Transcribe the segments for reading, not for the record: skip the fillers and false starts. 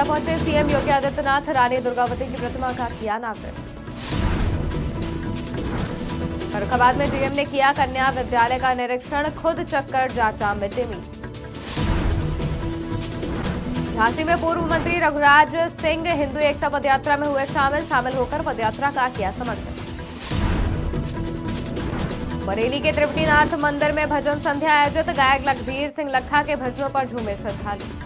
बांदा पहुंचे सीएम योगी आदित्यनाथ, रानी दुर्गावती की प्रतिमा का किया अनावरण। फर्रुखाबाद में डीएम ने किया कन्या विद्यालय का निरीक्षण, खुद चक्कर जांचा मिड डे मील। झांसी में पूर्व मंत्री रघुराज सिंह हिंदू एकता पदयात्रा में हुए शामिल होकर पदयात्रा का किया समर्थन। बरेली के त्रिवेणीनाथ मंदिर में भजन संध्या आयोजित, गायक लखबीर सिंह लखा के भजनों पर झूमे श्रद्धालु।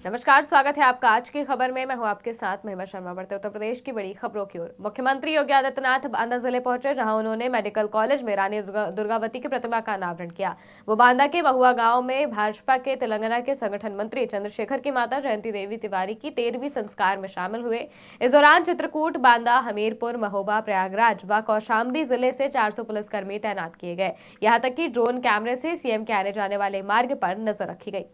नमस्कार, स्वागत है आपका आज की खबर में। मैं हूं आपके साथ महिमा शर्मा। बढ़ते उत्तर प्रदेश की बड़ी खबरों की ओर। मुख्यमंत्री योगी आदित्यनाथ बांदा जिले पहुंचे, जहां उन्होंने मेडिकल कॉलेज में रानी दुर्गावती की प्रतिमा का अनावरण किया। वो बांदा के महुआ गांव में भाजपा के तेलंगाना के संगठन मंत्री चंद्रशेखर की माता जयंती देवी तिवारी की 13वीं संस्कार में शामिल हुए। इस दौरान चित्रकूट, बांदा, हमीरपुर, महोबा, प्रयागराज व कौशाम्बी जिले से 400 पुलिसकर्मी तैनात किए गए। यहाँ तक कि ड्रोन कैमरे से सीएम के आने जाने वाले मार्ग पर नजर रखी गई।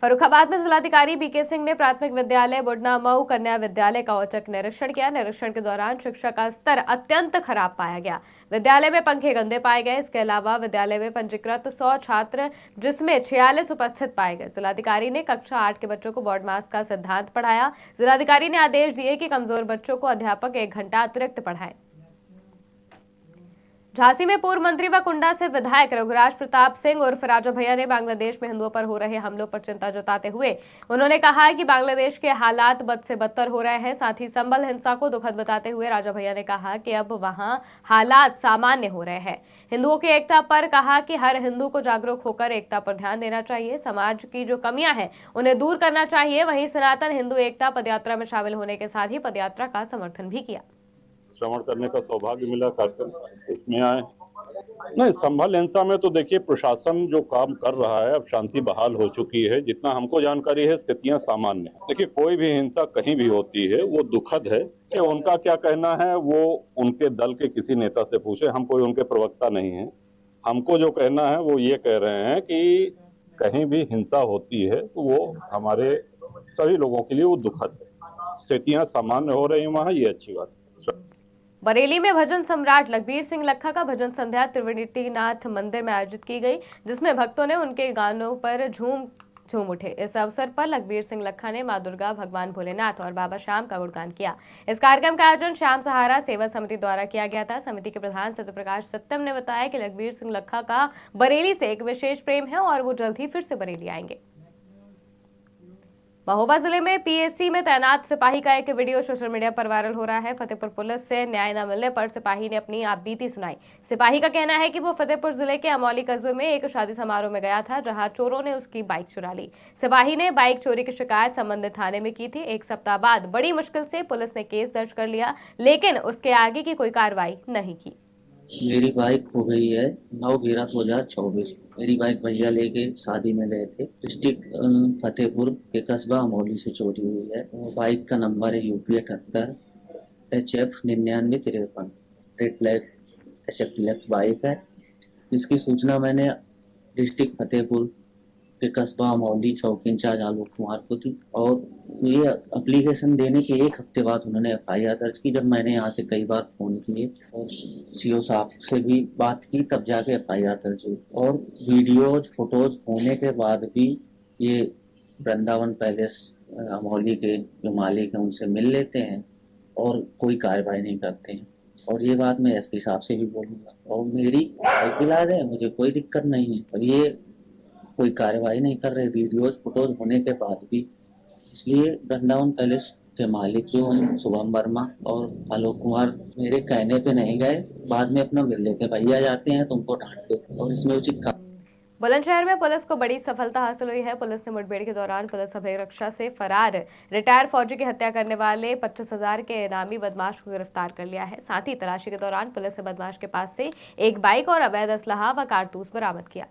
फर्रुखाबाद में जिलाधिकारी बीके सिंह ने प्राथमिक विद्यालय बुढ़ना मऊ कन्या विद्यालय का औचक निरीक्षण किया। निरीक्षण के दौरान शिक्षा का स्तर अत्यंत खराब पाया गया। विद्यालय में पंखे गंदे पाए गए। इसके अलावा विद्यालय में पंजीकृत 100 छात्र जिसमें 46 उपस्थित पाए गए। जिलाधिकारी ने कक्षा 8 के बच्चों को बोर्ड मास का सिद्धांत पढ़ाया। जिलाधिकारी ने आदेश दिए कि कमजोर बच्चों को अध्यापक 1 घंटा अतिरिक्त पढ़ाएं। झांसी में पूर्व मंत्री व कुंडा से विधायक रघुराज प्रताप सिंह उर्फ राजा भैया ने बांग्लादेश में हिंदुओं पर हो रहे हमलों पर चिंता जताते हुए उन्होंने कहा है कि बांग्लादेश के हालात बद से बदतर हो रहे हैं। साथ ही संभल हिंसा को दुखद बताते हुए राजा भैया ने कहा कि अब वहां हालात सामान्य हो रहे हैं। हिंदुओं की एकता पर कहा कि हर हिंदू को जागरूक होकर एकता पर ध्यान देना चाहिए। समाज की जो कमियां हैं उन्हें दूर करना चाहिए। वहीं सनातन हिंदू एकता पदयात्रा में शामिल होने के साथ ही पदयात्रा का समर्थन भी किया। श्रवण करने का सौभाग्य मिला, कार्यक्रम उसमें आए। नहीं, संभल हिंसा में तो देखिए प्रशासन जो काम कर रहा है, अब शांति बहाल हो चुकी है। जितना हमको जानकारी है स्थितियां सामान्य है। देखिए कोई भी हिंसा कहीं भी होती है वो दुखद है। कि उनका क्या कहना है वो उनके दल के किसी नेता से पूछे, हम कोई उनके प्रवक्ता नहीं है। हमको जो कहना है वो ये कह रहे हैं कि कहीं भी हिंसा होती है तो वो हमारे सभी लोगों के लिए वो दुखद है। स्थितियां सामान्य हो रही है वहाँ, ये अच्छी बात है। बरेली में भजन सम्राट लखबीर सिंह लखा का भजन संध्या त्रिवेणीनाथ मंदिर में आयोजित की गई, जिसमें भक्तों ने उनके गानों पर झूम उठे। इस अवसर पर लखबीर सिंह लखा ने मां दुर्गा, भगवान भोलेनाथ और बाबा श्याम का गुणगान किया। इस कार्यक्रम का आयोजन श्याम सहारा सेवा समिति द्वारा किया गया था। समिति के प्रधान सत्यप्रकाश सत्यम ने बताया कि लखबीर सिंह लखा का बरेली से एक विशेष प्रेम है और वो जल्द ही फिर से बरेली आएंगे। महोबा जिले में पीएसी में तैनात सिपाही का एक वीडियो सोशल मीडिया पर वायरल हो रहा है। फतेहपुर पुलिस से न्याय न मिलने पर सिपाही ने अपनी आपबीती सुनाई। सिपाही का कहना है कि वो फतेहपुर जिले के अमौली कस्बे में एक शादी समारोह में गया था, जहां चोरों ने उसकी बाइक चुरा ली। सिपाही ने बाइक चोरी की शिकायत संबंधित थाने में की थी। 1 सप्ताह बाद बड़ी मुश्किल से पुलिस ने केस दर्ज कर लिया, लेकिन उसके आगे की कोई कार्रवाई नहीं की। मेरी बाइक खो गई है 9/11/2024। मेरी बाइक भैया लेके शादी में गए थे। डिस्ट्रिक्ट फतेहपुर के कस्बा अमौली से चोरी हुई है। बाइक का नंबर है UP 78 HF 9953। Red flag HF deluxe bike है। इसकी सूचना मैंने डिस्ट्रिक्ट फतेहपुर के कस्बा अमौली चौकी इंचार्ज आलोक कुमार को दी और ये एप्लीकेशन देने के 1 हफ्ते बाद उन्होंने FIR दर्ज की। जब मैंने यहाँ से कई बार फोन किए और CO साहब से भी बात की तब जाके FIR दर्ज हुई। और वीडियोज फोटोज होने के बाद भी ये वृंदावन पैलेस अमौली के जो मालिक हैं उनसे मिल लेते हैं और कोई कार्रवाई नहीं करते हैं। और ये बात मैं SP साहब से भी बोलूँगा और मेरी बाइक दिला दें, मुझे कोई दिक्कत नहीं है। और ये कोई कार्रवाई नहीं कर रहे वीडियोज फोटोज होने के बाद भी। इसलिए वृंदावन पैलेस के मालिक जो हैं शुभम वर्मा और आलोक कुमार मेरे कहने पे नहीं गए, बाद में अपना मिल लेते। भैया जाते हैं तो उनको डांटते और इसमें उचित बुलंदशहर में पुलिस को बड़ी सफलता हासिल हुई है। पुलिस ने मुठभेड़ के दौरान पुलिस अभिरक्षा से फरार रिटायर फौजी की हत्या करने वाले 25,000 के इनामी बदमाश को गिरफ्तार कर लिया है। साथ ही तलाशी के दौरान पुलिस ने बदमाश के पास से एक बाइक और अवैध असलहा व कारतूस बरामद किया।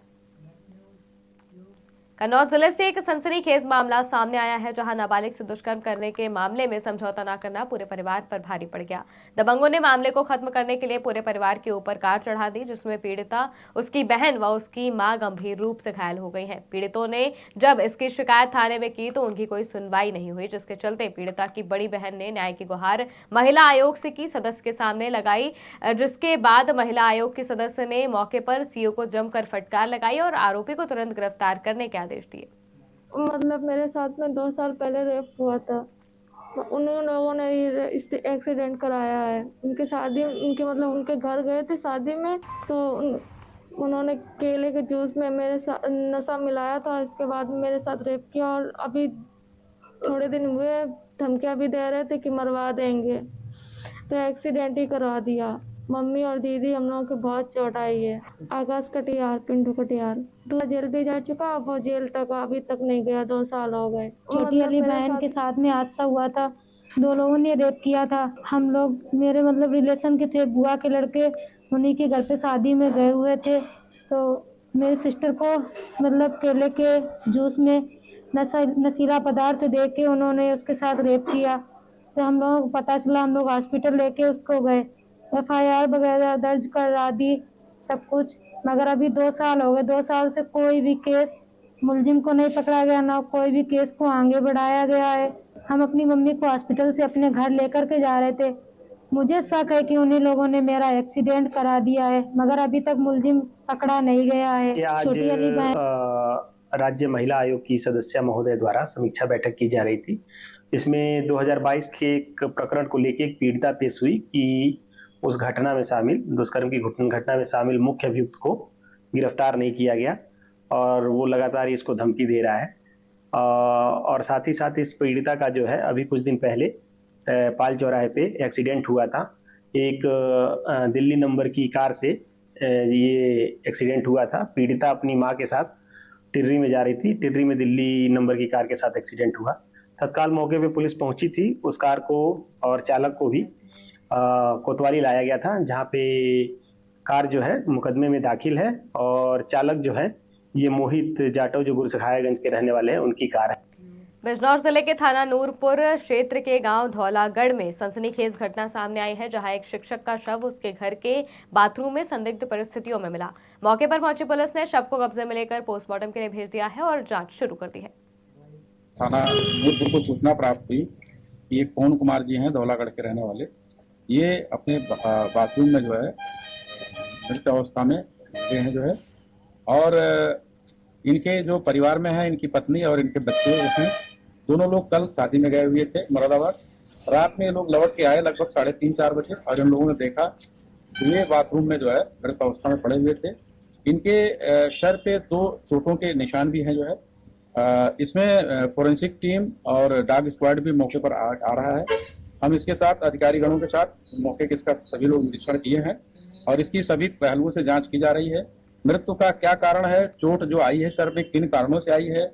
कन्नौज जिले से एक सनसनीखेज मामला सामने आया है, जहां नाबालिग से दुष्कर्म करने के मामले में समझौता न करना पूरे परिवार पर भारी पड़ गया। दबंगों ने मामले को खत्म करने के लिए पूरे परिवार के ऊपर कार चढ़ा दी, जिसमें पीड़िता, उसकी बहन व उसकी मां गंभीर रूप से घायल हो गई हैं। पीड़ितों ने जब इसकी शिकायत थाने में की तो उनकी कोई सुनवाई नहीं हुई, जिसके चलते पीड़िता की बड़ी बहन ने न्याय की गुहार महिला आयोग से की सदस्य के सामने लगाई, जिसके बाद महिला आयोग की सदस्य ने मौके पर CO को जमकर फटकार लगाई और आरोपी को तुरंत गिरफ्तार करने के आदेश दिए। मतलब मेरे साथ में 2 साल पहले रेप हुआ था। उन लोगों ने ये एक्सीडेंट कराया है। उनके शादी उनके मतलब उनके घर गए थे शादी में, तो उन्होंने केले के जूस में मेरे साथ नशा मिलाया था। इसके बाद मेरे साथ रेप किया और अभी थोड़े दिन हुए धमकियाँ भी दे रहे थे कि मरवा देंगे, तो एक्सीडेंट ही करवा दिया। मम्मी और दीदी हम लोगों को बहुत चोट आई है। आकाश कटियार, पिंटू कटियार, तो जेल भी जा चुका, वो जेल तक अभी तक नहीं गया, 2 साल हो गए। छोटी वाली बहन के साथ में हादसा हुआ था। 2 लोगों ने रेप किया था। हम लोग मेरे मतलब रिलेशन के थे, बुआ के लड़के, उन्हीं के घर पे शादी में गए हुए थे। तो मेरी सिस्टर को मतलब केले के जूस में नशीला पदार्थ दे के उन्होंने उसके साथ रेप किया। तो हम लोगों को पता चला, हम लोग हॉस्पिटल लेके उसको गए, FIR वगैरह दर्ज करा दी सब कुछ, मगर अभी 2 साल हो गए। 2 साल से कोई भी केस मुलजिम को नहीं पकड़ा गया, ना कोई भी केस को आगे बढ़ाया गया है। हम अपनी मम्मी को हॉस्पिटल से अपने घर लेकर के जा रहे थे। मुझे शक है कि उन्हीं लोगों ने मेरा एक्सीडेंट करा दिया है, मगर अभी तक मुलजिम पकड़ा नहीं गया है। आज छोटी वाली बहन राज्य महिला आयोग की सदस्य महोदय द्वारा समीक्षा बैठक की जा रही थी। इसमें 2022 के एक प्रकरण को लेकर एक पीड़िता पेश हुई कि उस घटना में शामिल दुष्कर्म की घटना में शामिल मुख्य अभियुक्त को गिरफ्तार नहीं किया गया और वो लगातार इसको धमकी दे रहा है। और साथ ही साथ इस पीड़िता का जो है अभी कुछ दिन पहले पाल चौराहे पे एक्सीडेंट हुआ था। एक दिल्ली नंबर की कार से ये एक्सीडेंट हुआ था। पीड़िता अपनी माँ के साथ टिर्री में जा रही थी। टिर्री में दिल्ली नंबर की कार के साथ एक्सीडेंट हुआ। तत्काल मौके पे पुलिस पहुंची थी। उस कार को और चालक को भी कोतवाली लाया गया था, जहाँ पे कार जो है मुकदमे में दाखिल है और चालक जो है ये मोहित जाटव जो गुरसखायागंज के रहने वाले हैं, उनकी कार है। बिजनौर जिले के थाना नूरपुर क्षेत्र के गांव धौलागढ़ में सनसनीखेज घटना सामने आई है, जहां एक शिक्षक का शव उसके घर के बाथरूम में संदिग्ध परिस्थितियों में मिला। मौके पर पहुंची पुलिस ने शव को कब्जे में लेकर पोस्टमार्टम के लिए भेज दिया है और जांच शुरू कर दी है। थाना नूरपुर को सूचना प्राप्त हुई कि एक पवन कुमार जी हैं, धौलागढ़ के रहने वाले। ये अपने बाथरूम में जो है मृत अवस्था में हैं जो है, और इनके जो परिवार में है, इनकी पत्नी और इनके बच्चे हैं। दोनों लोग कल शादी में गए हुए थे मुरादाबाद। रात में ये लोग लौट के आए लगभग 3:30-4 बजे, और इन लोगों ने देखा तो ये बाथरूम में जो है मृत अवस्था में पड़े हुए थे। इनके सर पे 2 चोटों के निशान भी हैं जो है। इसमें फोरेंसिक टीम और डॉग स्क्वाड भी मौके पर आ रहा है। हम इसके साथ अधिकारी गणों के साथ मौके के इसका सभी लोग निरीक्षण किए हैं और इसकी सभी पहलुओं से जांच की जा रही है। मृत्यु का क्या कारण है, चोट जो आई है सर में किन कारणों से आई है,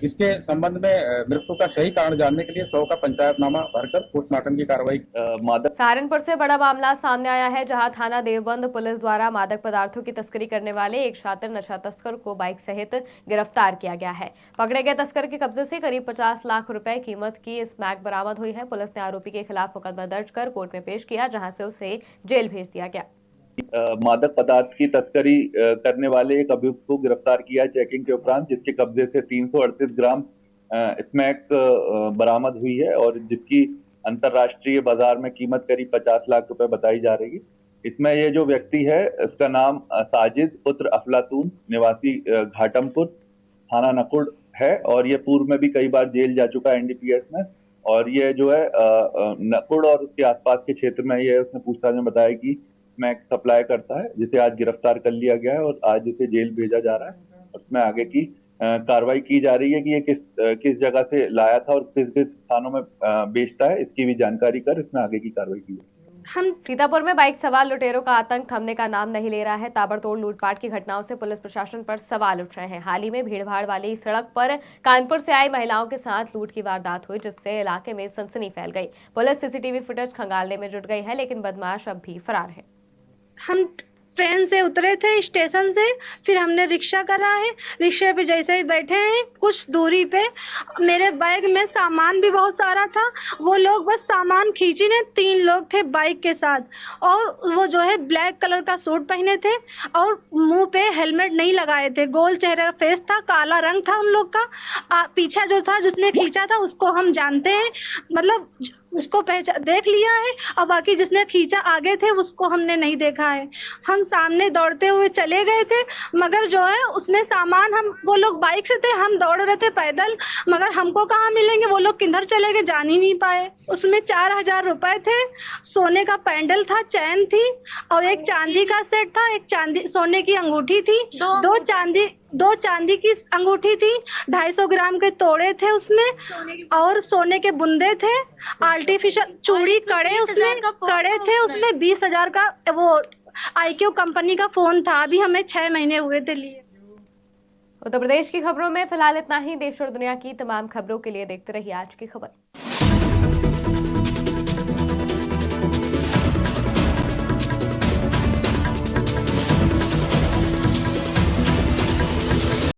इसके संबंध में मृत्यु का सही कारण जानने के लिए 100 का पंचायतनामा भरकर पोस्टमार्टम की कार्रवाई। सहारनपुर से बड़ा मामला सामने आया है, जहां थाना देवबंद पुलिस द्वारा मादक पदार्थों की तस्करी करने वाले एक शातिर नशा तस्कर को बाइक सहित गिरफ्तार किया गया है। पकड़े गए तस्कर के कब्जे से करीब 50 लाख रुपए कीमत की स्मैक बरामद हुई है। पुलिस ने आरोपी के खिलाफ मुकदमा दर्ज कर कोर्ट में पेश किया, जहाँ से उसे जेल भेज दिया गया। मादक पदार्थ की तस्करी करने वाले एक अभियुक्त को गिरफ्तार किया चेकिंग के उपरांत, जिसके कब्जे से 338 ग्राम स्मैक बरामद हुई है और जिसकी अंतर्राष्ट्रीय बाजार में कीमत करीब 50 लाख रुपए बताई जा रही है। इसमें ये जो व्यक्ति है उसका नाम साजिद पुत्र अफलातून निवासी घाटमपुर थाना नकुड़ है और ये पूर्व में भी कई बार जेल जा चुका है NDPS में। और ये जो है नकुड़ और उसके आसपास के क्षेत्र में ये उसने पूछताछ में बताया कि स्मैक सप्लाई करता है, जिसे आज गिरफ्तार कर लिया गया है और आज उसे जेल भेजा जा रहा है। उसमें आगे की कार्रवाई की जा रही है कि ये किस जगह से लाया था और किस किस स्थानों में बेचता है, इसकी भी जानकारी कर इसमें आगे की कार्रवाई की जाए। सीतापुर में बाइक सवार लुटेरों का आतंक थमने का नाम नहीं ले रहा है। ताबड़तोड़ लूटपाट की घटनाओं से पुलिस प्रशासन पर सवाल उठ रहे हैं। हाल ही में भीड़भाड़ वाली सड़क पर कानपुर से आई महिलाओं के साथ लूट की वारदात हुई, जिससे इलाके में सनसनी फैल गई। पुलिस CCTV फुटेज खंगालने में जुट गई है, लेकिन बदमाश अब भी फरार है। हम ट्रेन से उतरे थे स्टेशन से, फिर हमने रिक्शा करा है। रिक्शे पे जैसे ही बैठे हैं कुछ दूरी पे मेरे बैग में सामान भी बहुत सारा था। वो लोग बस सामान खींची ने, 3 लोग थे बाइक के साथ और वो जो है ब्लैक कलर का सूट पहने थे और मुंह पे हेलमेट नहीं लगाए थे। गोल चेहरा फेस था, काला रंग था उन लोग का। पीछा जो था जिसने खींचा था उसको हम जानते हैं, मतलब उसको देख लिया है, और बाकी जिसने खींचा आगे थे उसको हमने नहीं देखा है। हम सामने दौड़ते हुए चले गए थे, मगर जो है उसमें सामान, हम वो लोग बाइक से थे, हम दौड़ रहे थे पैदल, मगर हमको कहाँ मिलेंगे, वो लोग किधर चले गए जान ही नहीं पाए। उसमें 4000 रुपए थे, सोने का पैंडल था, चैन थी, और एक चांदी का सेट था, एक चांदी सोने की अंगूठी थी, दो चांदी की अंगूठी थी, 250 ग्राम के तोड़े थे उसमें, और सोने के बुंदे थे, आर्टिफिशियल चूड़ी, कड़े थे उसमें 20,000 का वो IQ कंपनी का फोन था। अभी हमें 6 महीने हुए थे लिए। उत्तर प्रदेश की खबरों में फिलहाल इतना ही। देश और दुनिया की तमाम खबरों के लिए देखते रहिए आज की खबर।